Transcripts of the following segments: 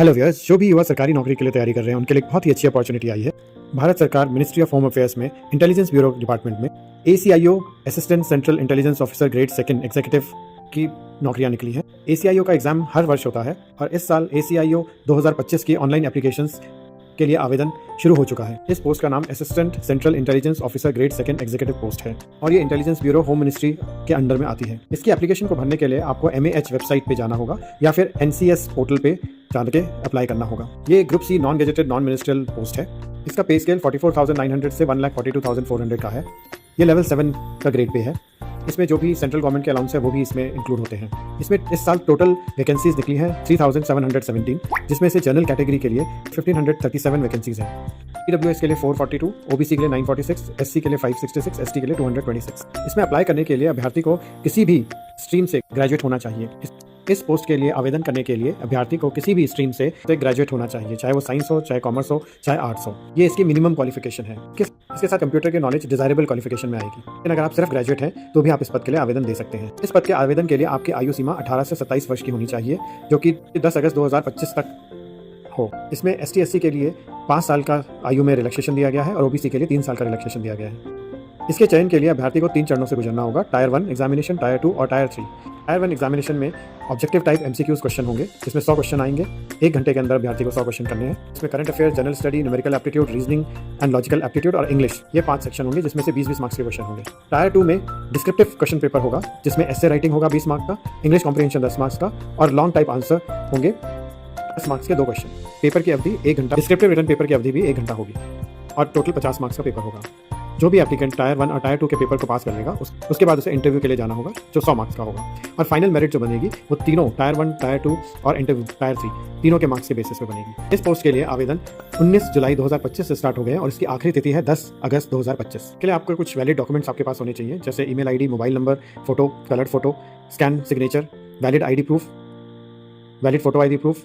Hello viewers, जो भी युवा सरकारी नौकरी के लिए तैयारी कर रहे हैं उनके लिए बहुत ही अच्छी अपॉर्चुनिटी आई है। भारत सरकार मिनिस्ट्री ऑफ होम अफेयर्स में इंटेलिजेंस ब्यूरो डिपार्टमेंट में ACIO assistant central intelligence officer grade second executive की नौकरियां निकली हैं। ACIO का एग्जाम हर वर्ष होता है और इस साल ACIO 2025 की ऑनलाइन एप्लीकेशंस के लिए आवेदन शुरू हो चुका है। इस पोस्ट का नाम assistant central intelligence officer grade second executive post है और ये इंटेलिजेंस ब्यूरो होम मिनिस्ट्री के अंडर में आती है। इसकी एप्लीकेशन को भरने के लिए आपको MAH वेबसाइट पे जाना होगा या फिर NCS पोर्टल पे जान के अप्लाई करना होगा। ये group C non gazetted non ministerial post है। इसका पे स्केल 44,900 से 1,42,400 का है। ये लेवल 7 का ग्रेड पे है। इसमें जो भी सेंट्रल गवर्नमेंट के अलाउंस है वो भी इसमें इंक्लूड होते हैं। इसमें इस साल टोटल वैकेंसीज निकली हैं 3,717, जिसमें से जनरल कैटेगरी के लिए 1,537 वैकेंसीज हैं। EWS के लिए 442, OBC के लिए 946, SC के लिए 566, ST के लिए 226। इसमें अप्लाई करने के लिए अभ्यर्थी को किसी भी स्ट्रीम से ग्रेजुएट होना चाहिए। इस पोस्ट के लिए आवेदन करने के लिए अभ्यर्थी को किसी भी स्ट्रीम से ग्रेजुएट होना चाहिए, चाहे वो साइंस हो, चाहे कॉमर्स हो, चाहे आर्ट्स हो। ये इसकी मिनिमम क्वालिफिकेशन है। इसके साथ कंप्यूटर की नॉलेज डिजायरेबल क्वालिफिकेशन में आएगी। लेकिन अगर आप सिर्फ ग्रेजुएट हैं तो भी आप इस पद के लिए आवेदन दे सकते हैं। इस पद के आवेदन के लिए आपकी आयु सीमा 18 से 27 वर्ष की होनी चाहिए, जो कि 10 अगस्त 2025 तक हो। इसमें ST SC के लिए 5 साल का आयु में रिलैक्सेशन दिया गया है और OBC के लिए 3 साल का रिलैक्सेशन दिया गया है। इसके चयन के लिए अभ्यर्थी को 3 चरणों से गुजरना होगा: टायर 1 एग्जामिनेशन, टायर 2 और टायर 3। टायर 1 एग्जामिनेशन में ऑब्जेक्टिव टाइप MCQs क्वेश्चन होंगे, जिसमें 100 क्वेश्चन आएंगे। 1 घंटे के अंदर अभ्यर्थी को 100 क्वेश्चन करने हैं। इसमें current affair, general study, numerical aptitude, reasoning and logical aptitude और इंग्लिश, ये 5 सेक्शन होंगे, जिसमें से 20-20 मार्क्स के क्वेश्चन होंगे। टायर 2 में डिस्क्रिप्टिव क्वेश्चन पेपर होगा, जिसमें एसे राइटिंग होगा 20 मार्क्स का, इंग्लिश कॉम्प्रिहेंशन 10 मार्क्स का और लॉन्ग टाइप आंसर होंगे 10 मार्क्स के 2 क्वेश्चन। पेपर की अवधि 1 घंटा, डिस्क्रिप्टिव रिटन पेपर की अवधि भी 1 घंटा होगी और टोटल 50 मार्क्स का पेपर होगा। जो भी एप्लीकेंट टायर 1 और टायर 2 के पेपर को पास कर लेगा उसके बाद उसे इंटरव्यू के लिए जाना होगा, जो 100 मार्क्स का होगा। और फाइनल मेरिट जो बनेगी वो तीनों टायर 1, टायर 2 और इंटरव्यू टायर 3 तीनों के मार्क्स के बेसिस पे बनेगी। इस पोस्ट के लिए आवेदन 19 जुलाई 2025 से स्टार्ट हो गए और इसकी आखिरी तिथि है 10 अगस्त 2025। के लिए आपको कुछ वैलिड डॉक्यूमेंट्स आपके पास होने चाहिए, जैसे email ID, mobile number, photo, coloured photo, scan signature, valid ID proof, valid photo ID proof,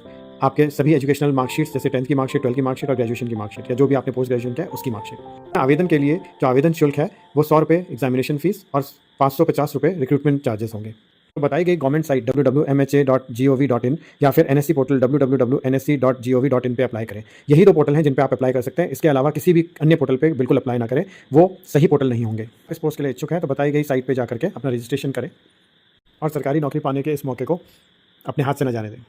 आपके सभी एजुकेशनल मार्कशीट्स जैसे 10th की मार्कशीट, 12th की मार्कशीट और ग्रेजुएशन की मार्कशीट या जो भी आपने पोस्ट ग्रेजुएशन किया है उसकी मार्कशीट। आवेदन के लिए जो आवेदन शुल्क है वो 100 रुपये एग्जामिनेशन फीस और 550 रुपये रिक्रूटमेंट चार्जेस होंगे। तो बताई गई गवर्नमेंट साइट www.mha.gov.in या फिर NSC पोर्टल www.nsc.gov.in पे अप्लाई करें। यही 2 पोर्टल हैं जिन पे आप अप्लाई कर सकते हैं। इसके अलावा किसी भी अन्य पोर्टल पे बिल्कुल अप्लाई ना करें, वो सही पोर्टल नहीं होंगे। इस पोस्ट के लिए इच्छुक है तो बताई गई साइट पे जा करके अपना रजिस्ट्रेशन करें और सरकारी नौकरी पाने के इस मौके को अपने हाथ से न जाने दें।